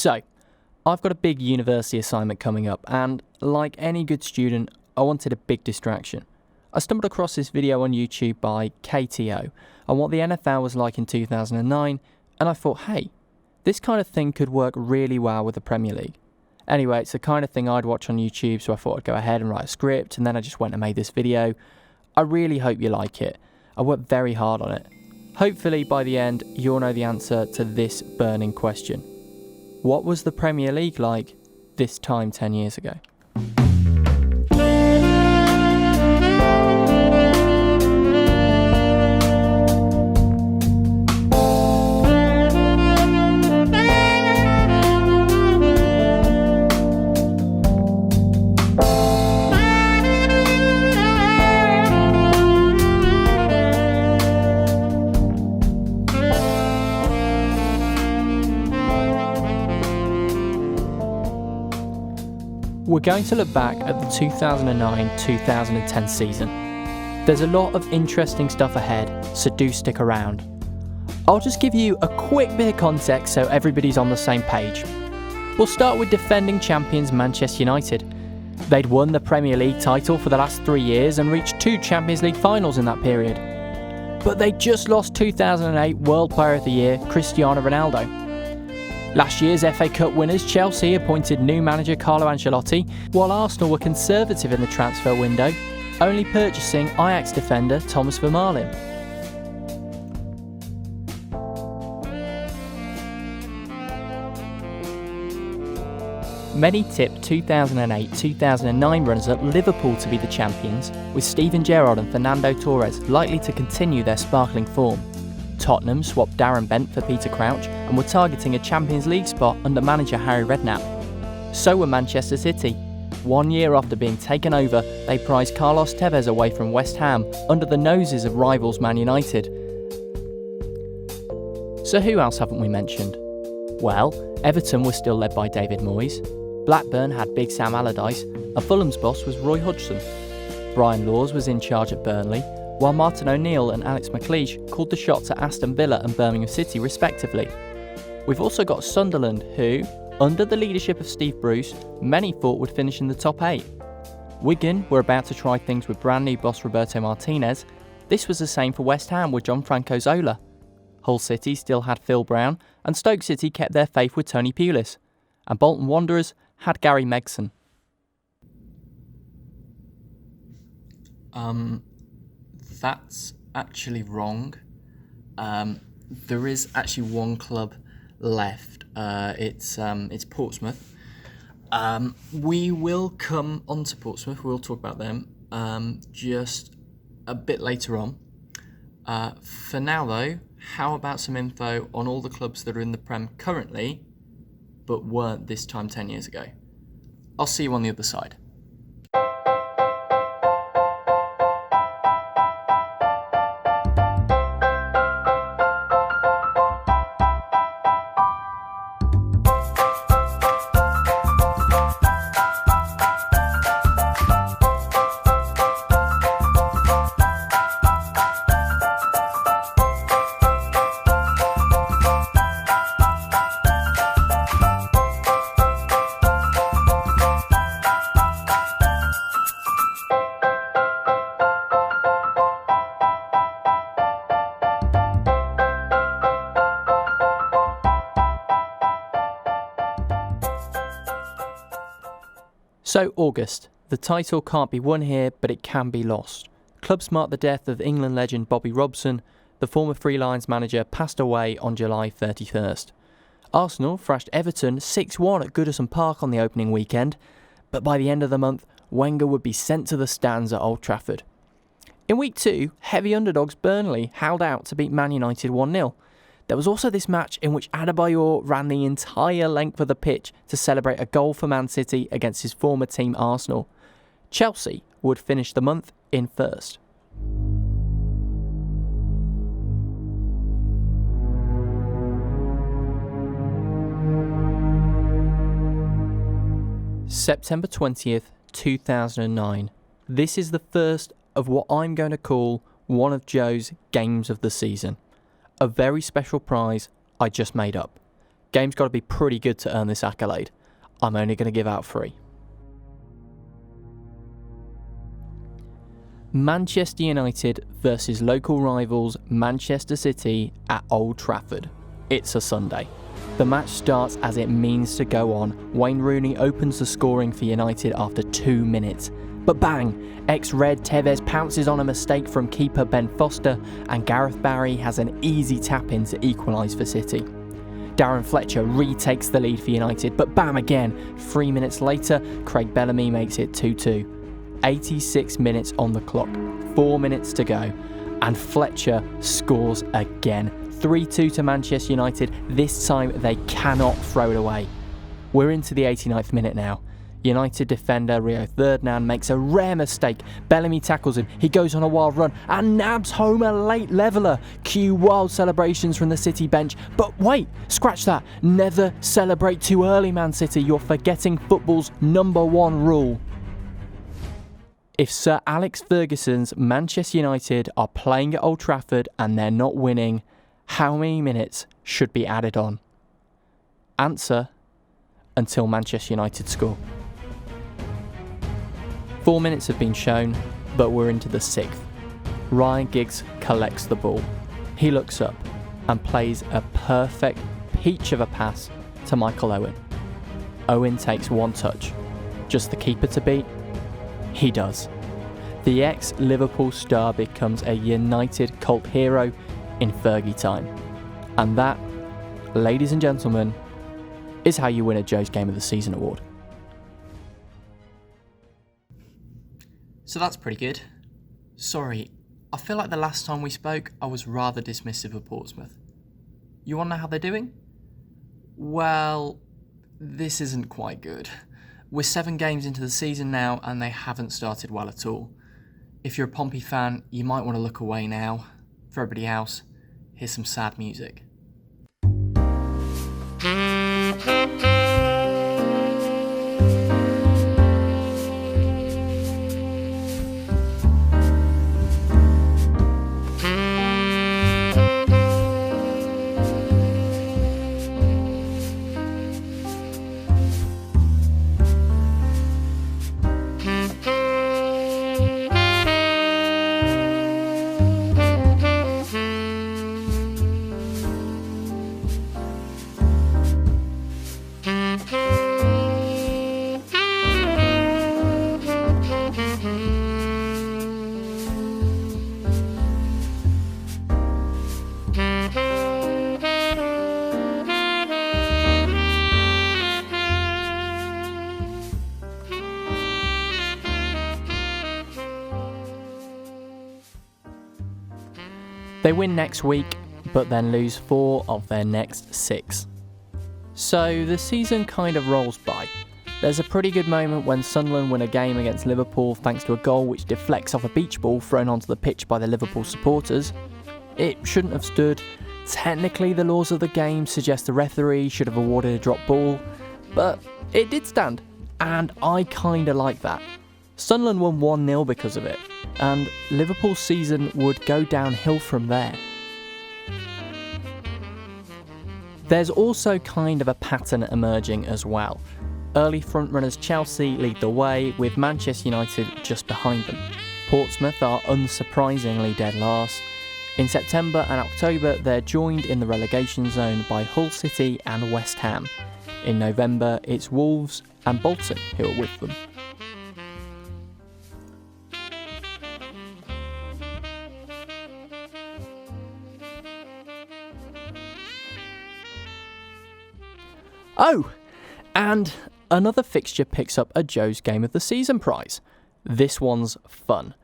So, I've got a big university assignment coming up, and like any good student, I wanted a big distraction. I stumbled across this video on YouTube by KTO on what the NFL was like in 2009, and I thought, hey, this kind of thing could work really well with the Premier League. Anyway, it's the kind of thing I'd watch on YouTube, so I thought I'd go ahead and write a script, and then I just went and made this video. I really hope you like it. I worked very hard on it. Hopefully, by the end, you'll know the answer to this burning question. What was the Premier League like this time 10 years ago? We're going to look back at the 2009-2010 season. There's a lot of interesting stuff ahead, so do stick around. I'll just give you a quick bit of context so everybody's on the same page. We'll start with defending champions Manchester United. They'd won the Premier League title for the last 3 years and reached 2 Champions League finals in that period. But they just lost 2008 World Player of the Year Cristiano Ronaldo. Last year's FA Cup winners Chelsea appointed new manager Carlo Ancelotti, while Arsenal were conservative in the transfer window, only purchasing Ajax defender Thomas Vermaelen. Many tipped 2008-2009 runners-up Liverpool to be the champions, with Steven Gerrard and Fernando Torres likely to continue their sparkling form. Tottenham swapped Darren Bent for Peter Crouch and were targeting a Champions League spot under manager Harry Redknapp. So were Manchester City. 1 year after being taken over, they prized Carlos Tevez away from West Ham under the noses of rivals Man United. So who else haven't we mentioned? Well, Everton was still led by David Moyes, Blackburn had Big Sam Allardyce, and Fulham's boss was Roy Hodgson. Brian Laws was in charge at Burnley, while Martin O'Neill and Alex McLeish called the shots at Aston Villa and Birmingham City respectively. We've also got Sunderland who, under the leadership of Steve Bruce, many thought would finish in the top 8. Wigan were about to try things with brand new boss Roberto Martinez. This was the same for West Ham with Gianfranco Zola. Hull City still had Phil Brown, and Stoke City kept their faith with Tony Pulis. And Bolton Wanderers had Gary Megson. That's actually wrong. There is actually one club left. It's Portsmouth. We will come on to Portsmouth. We'll talk about them just a bit later on. For now, though, how about some info on all the clubs that are in the Prem currently, but weren't this time 10 years ago? I'll see you on the other side. So August. The title can't be won here, but it can be lost. Clubs marked the death of England legend Bobby Robson. The former Three Lions manager passed away on July 31st. Arsenal thrashed Everton 6-1 at Goodison Park on the opening weekend, but by the end of the month, Wenger would be sent to the stands at Old Trafford. In week 2, heavy underdogs Burnley held out to beat Man United 1-0. There was also this match in which Adebayor ran the entire length of the pitch to celebrate a goal for Man City against his former team Arsenal. Chelsea would finish the month in first. September 20th, 2009. This is the first of what I'm going to call one of Joe's games of the season. A very special prize I just made up. Game's got to be pretty good to earn this accolade. I'm only going to give out 3. Manchester United versus local rivals Manchester City at Old Trafford. It's a Sunday. The match starts as it means to go on. Wayne Rooney opens the scoring for United after 2 minutes. But bang! Ex-Red Tevez pounces on a mistake from keeper Ben Foster, and Gareth Barry has an easy tap-in to equalise for City. Darren Fletcher retakes the lead for United, but bam again! 3 minutes later, Craig Bellamy makes it 2-2. 86 minutes on the clock, 4 minutes to go, and Fletcher scores again. 3-2 to Manchester United. This time they cannot throw it away. We're into the 89th minute now. United defender Rio Ferdinand makes a rare mistake. Bellamy tackles him, he goes on a wild run and nabs home a late leveller. Cue wild celebrations from the City bench. But wait, scratch that. Never celebrate too early, Man City. You're forgetting football's #1 rule. If Sir Alex Ferguson's Manchester United are playing at Old Trafford and they're not winning, how many minutes should be added on? Answer: until Manchester United score. 4 minutes have been shown, but we're into the 6th. Ryan Giggs collects the ball. He looks up and plays a perfect peach of a pass to Michael Owen. Owen takes one touch. Just the keeper to beat? He does. The ex-Liverpool star becomes a United cult hero in Fergie time. And that, ladies and gentlemen, is how you win a Joe's Game of the Season award. So that's pretty good. Sorry, I feel like the last time we spoke I was rather dismissive of Portsmouth. You want to know how they're doing? Well, this isn't quite good. We're 7 games into the season now and they haven't started well at all. If you're a Pompey fan, you might want to look away now. For everybody else, here's some sad music. They win next week, but then lose 4 of their next 6. So the season kind of rolls by. There's a pretty good moment when Sunderland win a game against Liverpool thanks to a goal which deflects off a beach ball thrown onto the pitch by the Liverpool supporters. It shouldn't have stood. Technically the laws of the game suggest the referee should have awarded a drop ball, but it did stand, and I kinda like that. Sunderland won 1-0 because of it, and Liverpool's season would go downhill from there. There's also kind of a pattern emerging as well. Early frontrunners Chelsea lead the way, with Manchester United just behind them. Portsmouth are unsurprisingly dead last. In September and October, they're joined in the relegation zone by Hull City and West Ham. In November, it's Wolves and Bolton who are with them. Oh, and another fixture picks up a Joe's Game of the Season prize. This one's fun.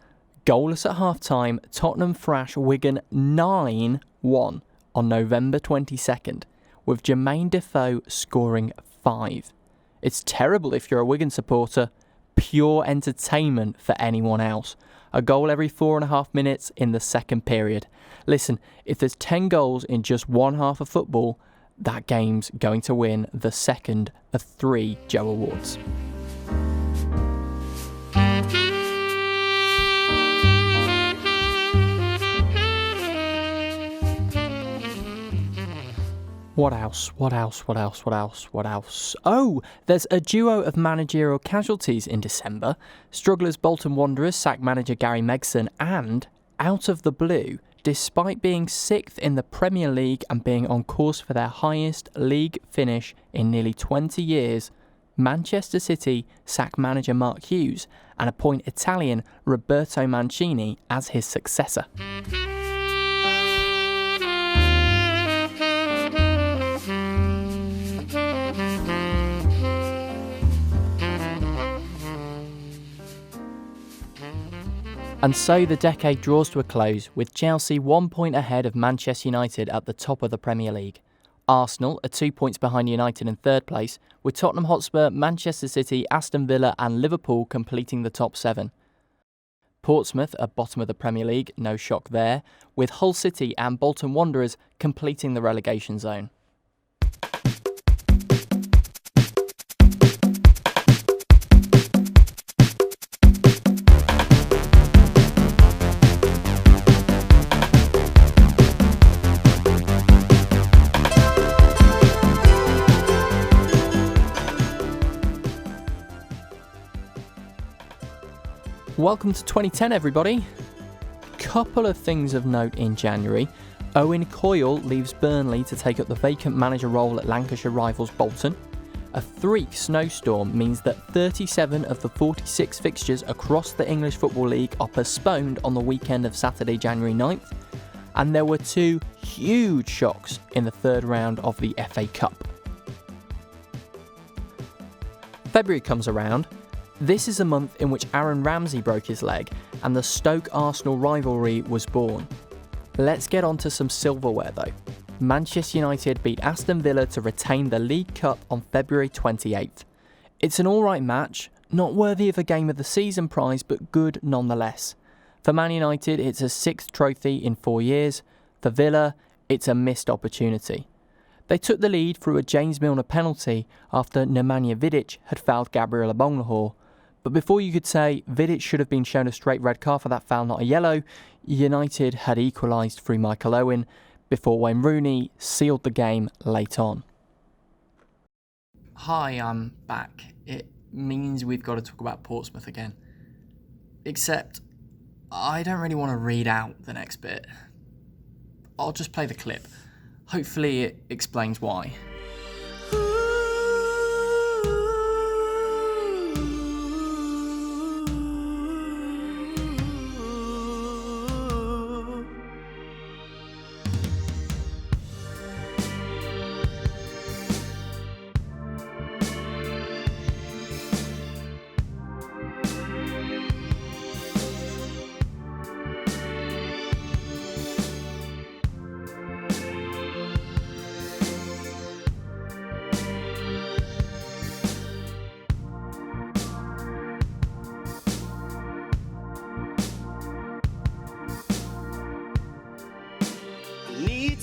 Goalless at half-time, Tottenham thrash Wigan 9-1 on November 22nd, with Jermaine Defoe scoring 5. It's terrible if you're a Wigan supporter, pure entertainment for anyone else. A goal every 4.5 minutes in the second period. Listen, if there's 10 goals in just one half of football, that game's going to win the second of 3 Joe Awards. What else? Oh, there's a duo of managerial casualties in December. Strugglers Bolton Wanderers sack manager Gary Megson and, out of the blue, despite being 6th in the Premier League and being on course for their highest league finish in nearly 20 years, Manchester City sack manager Mark Hughes and appoint Italian Roberto Mancini as his successor. And so the decade draws to a close, with Chelsea 1 point ahead of Manchester United at the top of the Premier League. Arsenal are 2 points behind United in third place, with Tottenham Hotspur, Manchester City, Aston Villa and Liverpool completing the top 7. Portsmouth are bottom of the Premier League, no shock there, with Hull City and Bolton Wanderers completing the relegation zone. Welcome to 2010, everybody. Couple of things of note in January. Owen Coyle leaves Burnley to take up the vacant manager role at Lancashire rivals Bolton. A freak snowstorm means that 37 of the 46 fixtures across the English Football League are postponed on the weekend of Saturday, January 9th. And there were 2 huge shocks in the third round of the FA Cup. February comes around. This is a month in which Aaron Ramsey broke his leg and the Stoke-Arsenal rivalry was born. Let's get on to some silverware though. Manchester United beat Aston Villa to retain the League Cup on February 28th. It's an alright match, not worthy of a Game of the Season prize but good nonetheless. For Man United it's a 6th trophy in 4 years. For Villa it's a missed opportunity. They took the lead through a James Milner penalty after Nemanja Vidic had fouled Gabriel Agbonlahor. But before you could say Vidic should have been shown a straight red card for that foul, not a yellow, United had equalised through Michael Owen before Wayne Rooney sealed the game late on. Hi, I'm back. It means we've got to talk about Portsmouth again. Except, I don't really want to read out the next bit. I'll just play the clip. Hopefully it explains why.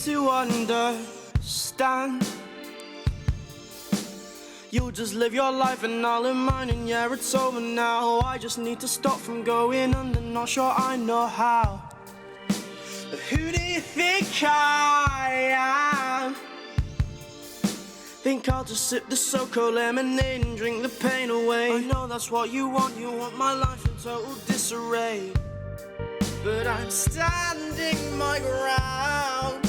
To understand, you'll just live your life and I'll live mine, and yeah, it's over now. I just need to stop from going under, not sure I know how. But who do you think I am? Think I'll just sip the so-called lemonade and drink the pain away. I know that's what you want my life in total disarray. But I'm standing my ground.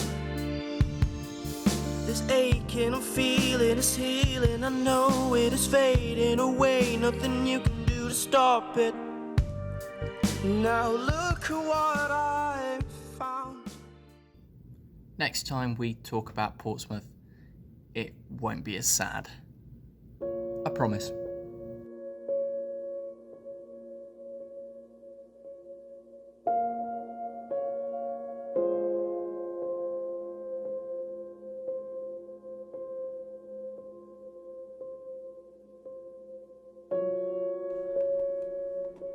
This aching I'm feeling is healing. I know it is fading away. Nothing you can do to stop it. Now look at what I've found. Next time we talk about Portsmouth, it won't be as sad. I promise.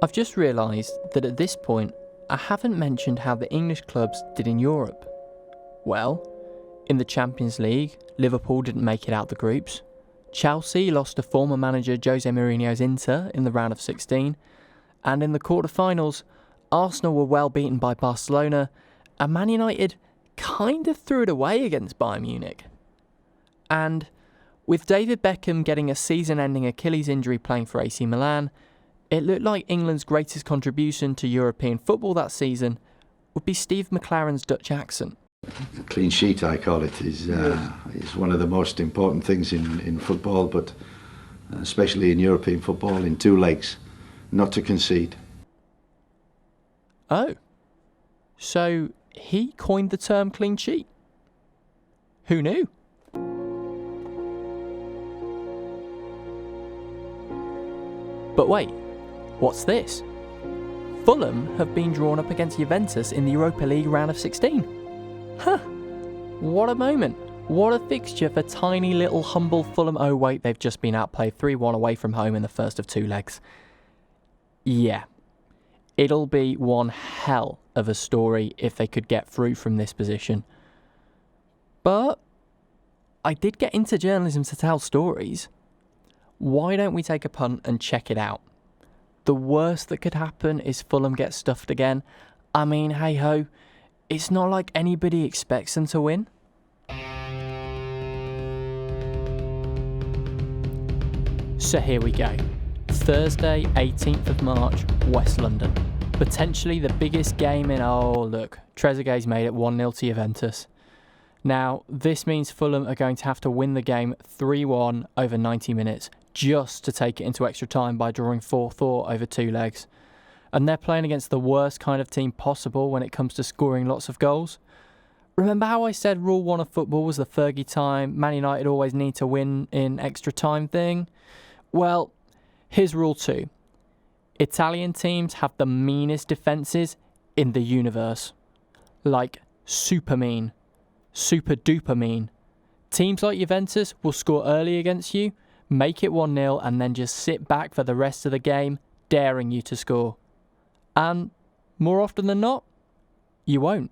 I've just realised that at this point I haven't mentioned how the English clubs did in Europe. Well, in the Champions League, Liverpool didn't make it out the groups. Chelsea lost to former manager Jose Mourinho's Inter in the round of 16. And in the quarter-finals, Arsenal were well beaten by Barcelona, and Man United kind of threw it away against Bayern Munich. And with David Beckham getting a season-ending Achilles injury playing for AC Milan, it looked like England's greatest contribution to European football that season would be Steve McClaren's Dutch accent. Clean sheet, I call it, is one of the most important things in football, but especially in European football, in two legs, not to concede. Oh, so he coined the term clean sheet? Who knew? But wait, what's this? Fulham have been drawn up against Juventus in the Europa League round of 16. Huh, what a moment. What a fixture for tiny little humble Fulham. Oh wait, they've just been outplayed 3-1 away from home in the first of two legs. Yeah, it'll be one hell of a story if they could get through from this position. But I did get into journalism to tell stories. Why don't we take a punt and check it out? The worst that could happen is Fulham get stuffed again. I mean, hey ho, it's not like anybody expects them to win. So here we go. Thursday, 18th of March, West London. Potentially the biggest game in... Oh, look, Trezeguet's made it 1-0 to Juventus. Now, this means Fulham are going to have to win the game 3-1 over 90 minutes just to take it into extra time by drawing 4-4 over two legs. And they're playing against the worst kind of team possible when it comes to scoring lots of goals. Remember how I said rule 1 of football was the Fergie time, Man United always need to win in extra time thing? Well, here's rule 2. Italian teams have the meanest defences in the universe. Like, super mean. Super duper mean. Teams like Juventus will score early against you, make it 1-0 and then just sit back for the rest of the game, daring you to score. And more often than not, you won't.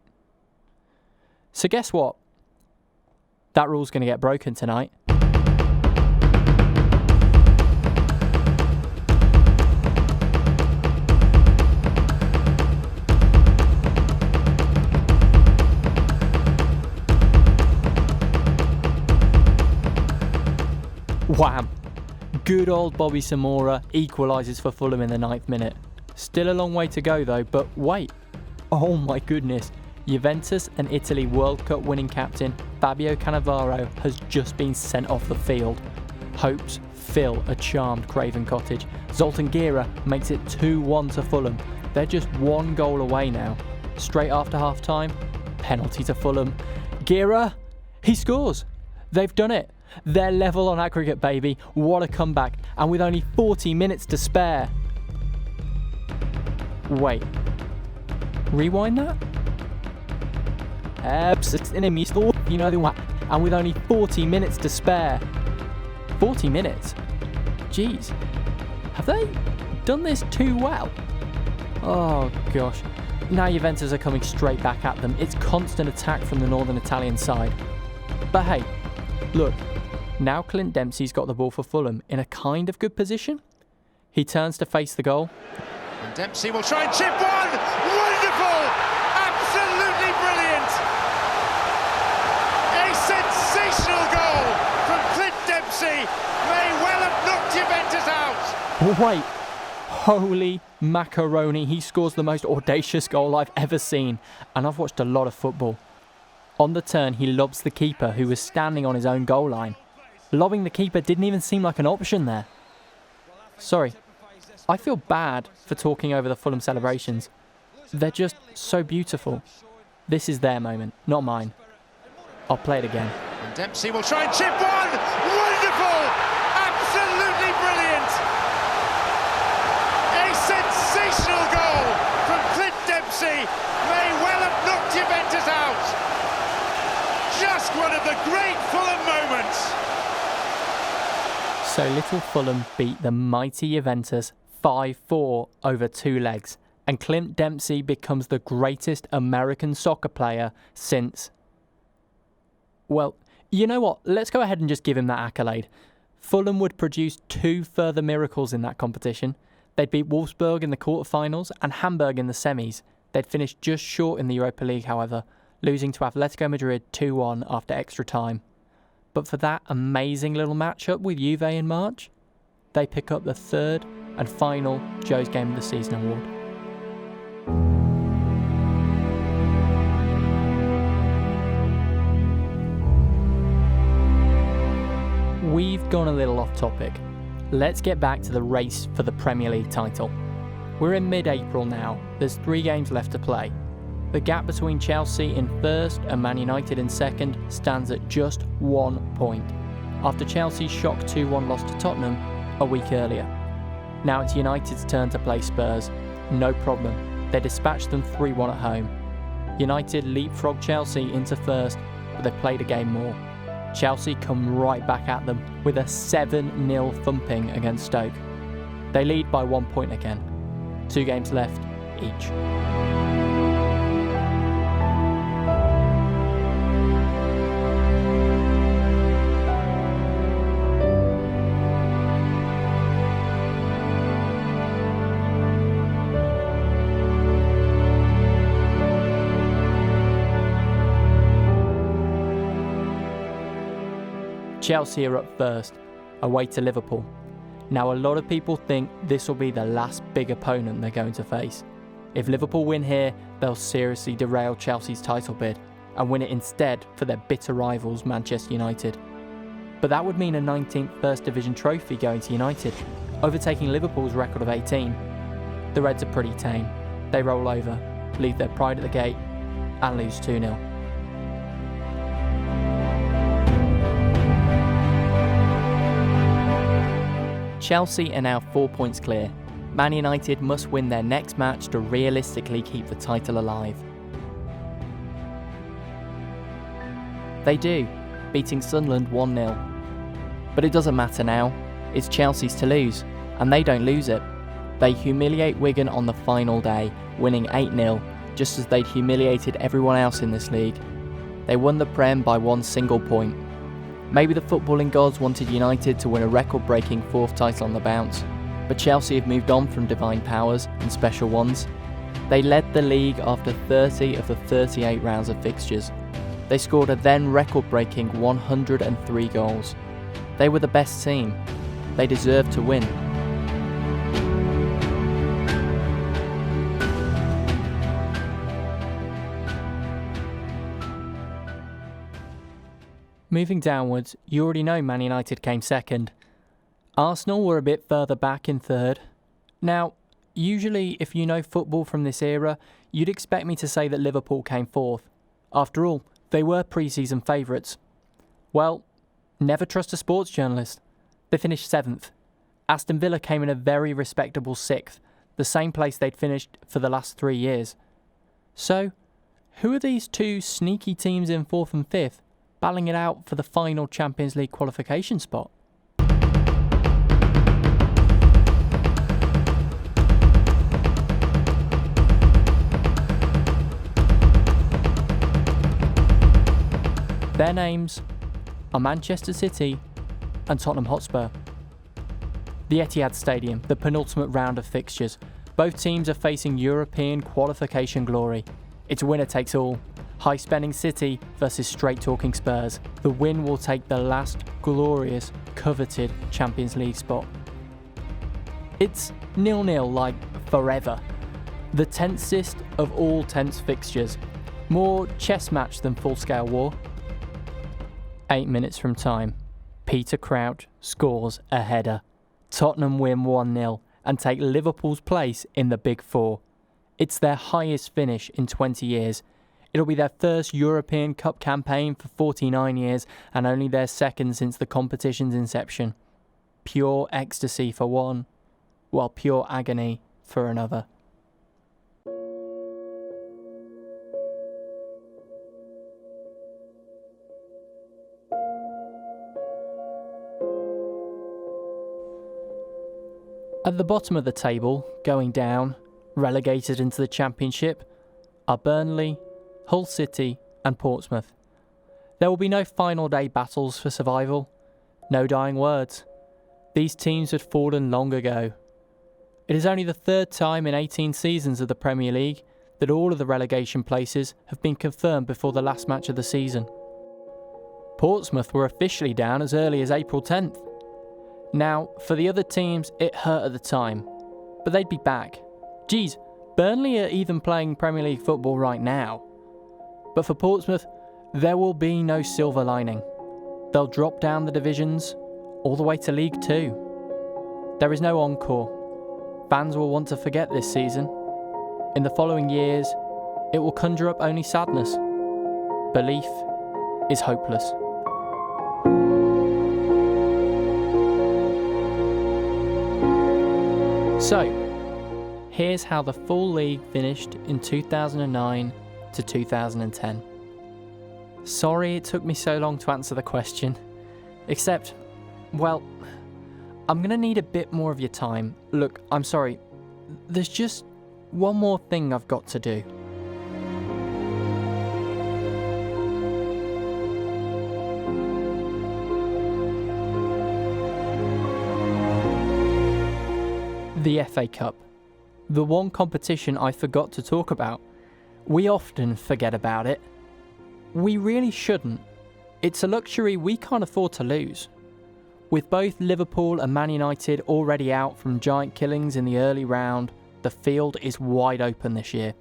So guess what? That rule's going to get broken tonight. Wham! Good old Bobby Samora equalises for Fulham in the 9th minute. Still a long way to go though, but wait. Oh my goodness. Juventus and Italy World Cup winning captain Fabio Cannavaro has just been sent off the field. Hopes fill a charmed Craven Cottage. Zoltan Gira makes it 2-1 to Fulham. They're just one goal away now. Straight after half time, penalty to Fulham. Gira, he scores. They've done it. They're level on aggregate, baby. What a comeback. And with only 40 minutes to spare. Wait. Rewind that? You know the one. And with only 40 minutes to spare. 40 minutes? Jeez. Have they done this too well? Oh gosh. Now Juventus are coming straight back at them. It's constant attack from the northern Italian side. But hey, look. Now Clint Dempsey's got the ball for Fulham in a kind of good position. He turns to face the goal. And Dempsey will try and chip one! Wonderful! Absolutely brilliant! A sensational goal from Clint Dempsey may well have knocked Juventus out! Wait, holy macaroni, he scores the most audacious goal I've ever seen. And I've watched a lot of football. On the turn, he lobs the keeper who was standing on his own goal line. Lobbing the keeper didn't even seem like an option there. Sorry, I feel bad for talking over the Fulham celebrations. They're just so beautiful. This is their moment, not mine. I'll play it again. And Dempsey will try and chip one! Wonderful! Absolutely brilliant! A sensational goal from Clint Dempsey may well have knocked Juventus out! Just one of the great Fulham moments! So little Fulham beat the mighty Juventus 5-4 over two legs, and Clint Dempsey becomes the greatest American soccer player since... Well, you know what? Let's go ahead and just give him that accolade. Fulham would produce 2 further miracles in that competition. They'd beat Wolfsburg in the quarterfinals and Hamburg in the semis. They'd finish just short in the Europa League, however, losing to Atletico Madrid 2-1 after extra time. But for that amazing little matchup with Juve in March, they pick up the third and final Joe's Game of the Season award. We've gone a little off topic. Let's get back to the race for the Premier League title. We're in mid-April now, there's 3 games left to play. The gap between Chelsea in first and Man United in second stands at just 1 point, after Chelsea's shock 2-1 loss to Tottenham a week earlier. Now it's United's turn to play Spurs, no problem, they dispatched them 3-1 at home. United leapfrogged Chelsea into first, but they played a game more. Chelsea come right back at them with a 7-0 thumping against Stoke. They lead by 1 point again. 2 games left each. Chelsea are up first, away to Liverpool. Now a lot of people think this will be the last big opponent they're going to face. If Liverpool win here, they'll seriously derail Chelsea's title bid and win it instead for their bitter rivals Manchester United. But that would mean a 19th First Division trophy going to United, overtaking Liverpool's record of 18. The Reds are pretty tame. They roll over, leave their pride at the gate and lose 2-0. Chelsea are now 4 points clear. Man United must win their next match to realistically keep the title alive. They do, beating Sunderland 1-0. But it doesn't matter now, it's Chelsea's to lose, and they don't lose it. They humiliate Wigan on the final day, winning 8-0, just as they'd humiliated everyone else in this league. They won the Prem by 1 single point. Maybe the footballing gods wanted United to win a record-breaking 4th title on the bounce, but Chelsea have moved on from divine powers and special ones. They led the league after 30 of the 38 rounds of fixtures. They scored a then record-breaking 103 goals. They were the best team. They deserved to win. Moving downwards, you already know Man United came second. Arsenal were a bit further back in third. Now, usually if you know football from this era, you'd expect me to say that Liverpool came fourth. After all, they were pre-season favourites. Well, never trust a sports journalist. They finished 7th. Aston Villa came in a very respectable 6th, the same place they'd finished for the last 3 years. So, who are these 2 sneaky teams in 4th and 5th? Battling it out for the final Champions League qualification spot? Their names are Manchester City and Tottenham Hotspur. The Etihad Stadium, the penultimate round of fixtures. Both teams are facing European qualification glory. It's winner takes all. High-spending City versus straight-talking Spurs. The win will take the last glorious, coveted Champions League spot. It's 0-0 like forever. The tensest of all tense fixtures. More chess match than full-scale war. 8 minutes from time, Peter Crouch scores a header. Tottenham win 1-0 and take Liverpool's place in the Big Four. It's their highest finish in 20 years. It'll be their first European Cup campaign for 49 years and only their second since the competition's inception. Pure ecstasy for one, while pure agony for another. At the bottom of the table, going down, relegated into the Championship, are Burnley, Hull City and Portsmouth. There will be no final day battles for survival, no dying words. These teams had fallen long ago. It is only the 3rd time in 18 seasons of the Premier League that all of the relegation places have been confirmed before the last match of the season. Portsmouth were officially down as early as April 10th. Now, for the other teams, it hurt at the time, but they'd be back. Geez, Burnley are even playing Premier League football right now. But for Portsmouth, there will be no silver lining. They'll drop down the divisions, all the way to League Two. There is no encore. Fans will want to forget this season. In the following years, it will conjure up only sadness. Belief is hopeless. So, here's how the full league finished in 2009 to 2010. Sorry it took me so long to answer the question. Except, well, I'm going to need a bit more of your time. Look, I'm sorry. There's just one more thing I've got to do. The FA Cup. The one competition I forgot to talk about. We often forget about it. We really shouldn't. It's a luxury we can't afford to lose. With both Liverpool and Man United already out from giant killings in the early round, the field is wide open this year.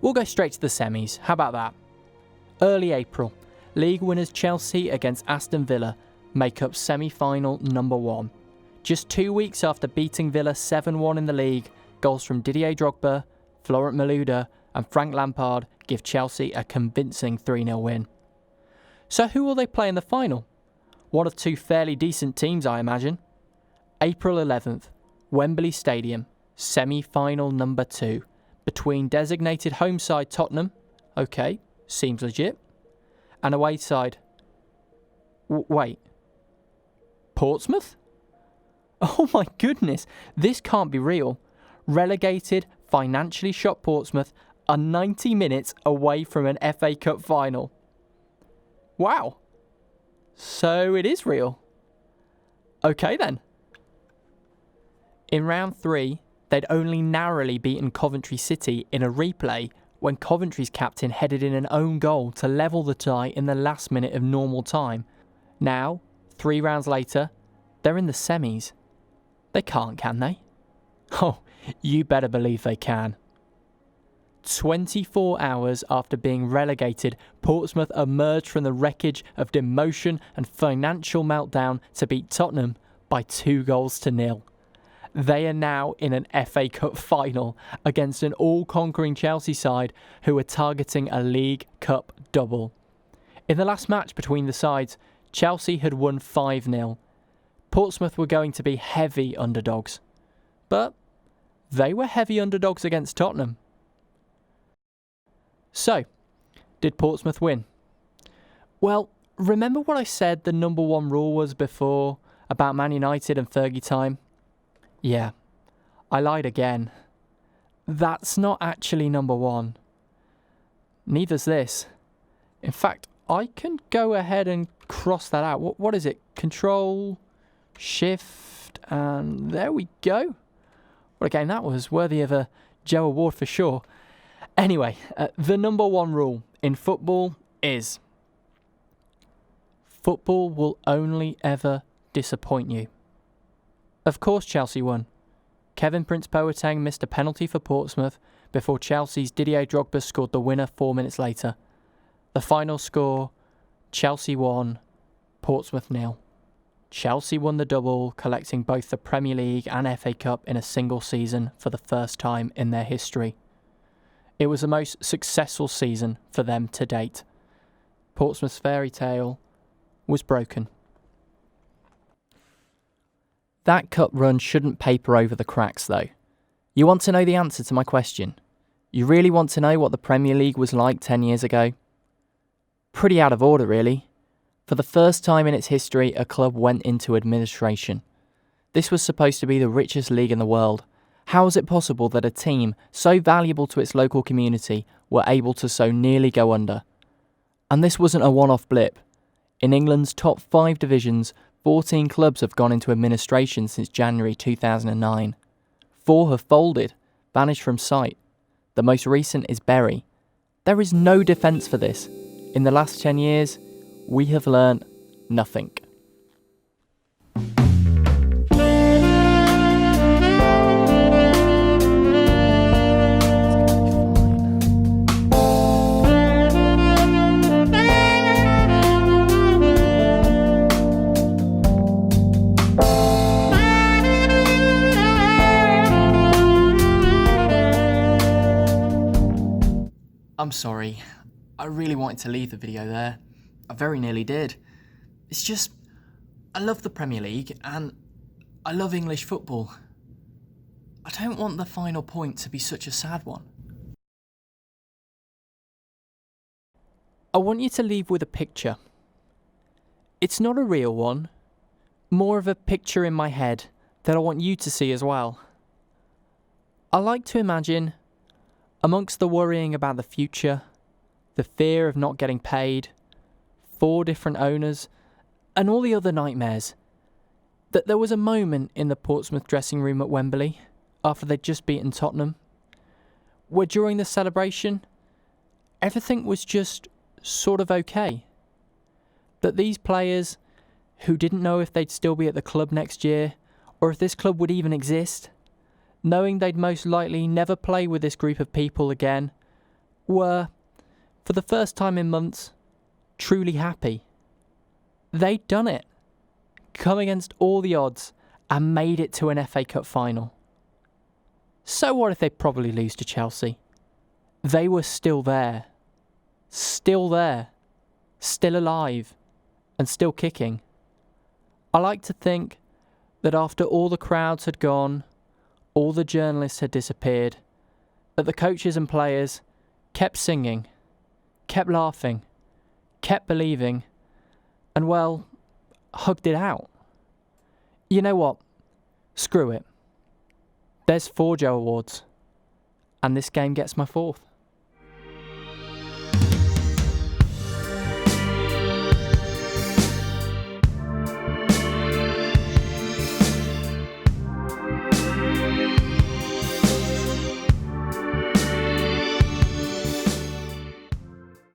We'll go straight to the semis, how about that? Early April, league winners Chelsea against Aston Villa make up semi-final number 1. Just 2 weeks after beating Villa 7-1 in the league, goals from Didier Drogba, Florent Malouda and Frank Lampard give Chelsea a convincing 3-0 win. So who will they play in the final? One of two fairly decent teams, I imagine. April 11th, Wembley Stadium, semi-final number 2, between designated home side Tottenham, okay, seems legit, and away side, wait, Portsmouth? Oh my goodness, this can't be real. Relegated, financially shocked Portsmouth are 90 minutes away from an FA Cup final. Wow. So it is real. Okay then. In round 3, they'd only narrowly beaten Coventry City in a replay when Coventry's captain headed in an own goal to level the tie in the last minute of normal time. Now, 3 rounds later, they're in the semis. They can't, can they? Oh, you better believe they can. 24 hours after being relegated, Portsmouth emerged from the wreckage of demotion and financial meltdown to beat Tottenham by 2-0. They are now in an FA Cup final against an all-conquering Chelsea side who are targeting a League Cup double. In the last match between the sides, Chelsea had won 5-0. Portsmouth were going to be heavy underdogs. But they were heavy underdogs against Tottenham. So, did Portsmouth win? Well, remember what I said the number 1 rule was before about Man United and Fergie time? Yeah, I lied again. That's not actually number 1. Neither's this. In fact, I can go ahead and cross that out. What is it? Control, Shift, and there we go. What a game that was. Worthy of a Joe Award for sure. Anyway, the number 1 rule in football is football will only ever disappoint you. Of course Chelsea won. Kevin Prince Boateng missed a penalty for Portsmouth before Chelsea's Didier Drogba scored the winner 4 minutes later. The final score, Chelsea 1, Portsmouth 0. Chelsea won the double, collecting both the Premier League and FA Cup in a single season for the first time in their history. It was the most successful season for them to date. Portsmouth's fairy tale was broken. That cup run shouldn't paper over the cracks though. You want to know the answer to my question? You really want to know what the Premier League was like 10 years ago? Pretty out of order really. For the first time in its history, a club went into administration. This was supposed to be the richest league in the world. How was it possible that a team so valuable to its local community were able to so nearly go under? And this wasn't a one-off blip. In England's top 5 divisions, 14 clubs have gone into administration since January 2009. 4 have folded, vanished from sight. The most recent is Bury. There is no defence for this. In the last 10 years, we have learnt nothing. I'm sorry, I really wanted to leave the video there. I very nearly did. It's just, I love the Premier League and I love English football. I don't want the final point to be such a sad one. I want you to leave with a picture. It's not a real one, more of a picture in my head that I want you to see as well. I like to imagine, amongst the worrying about the future, the fear of not getting paid, 4 different owners, and all the other nightmares, that there was a moment in the Portsmouth dressing room at Wembley, after they'd just beaten Tottenham, where during the celebration, everything was just sort of okay. That these players, who didn't know if they'd still be at the club next year, or if this club would even exist, knowing they'd most likely never play with this group of people again, were, for the first time in months, truly happy. They'd done it, come against all the odds, and made it to an FA Cup final. So what if they probably lose to Chelsea? They were still there, still alive, and still kicking. I like to think that after all the crowds had gone, all the journalists had disappeared, that the coaches and players kept singing, kept laughing, kept believing, and well, hugged it out. You know what? Screw it. There's 4 Joe Awards, and this game gets my 4th.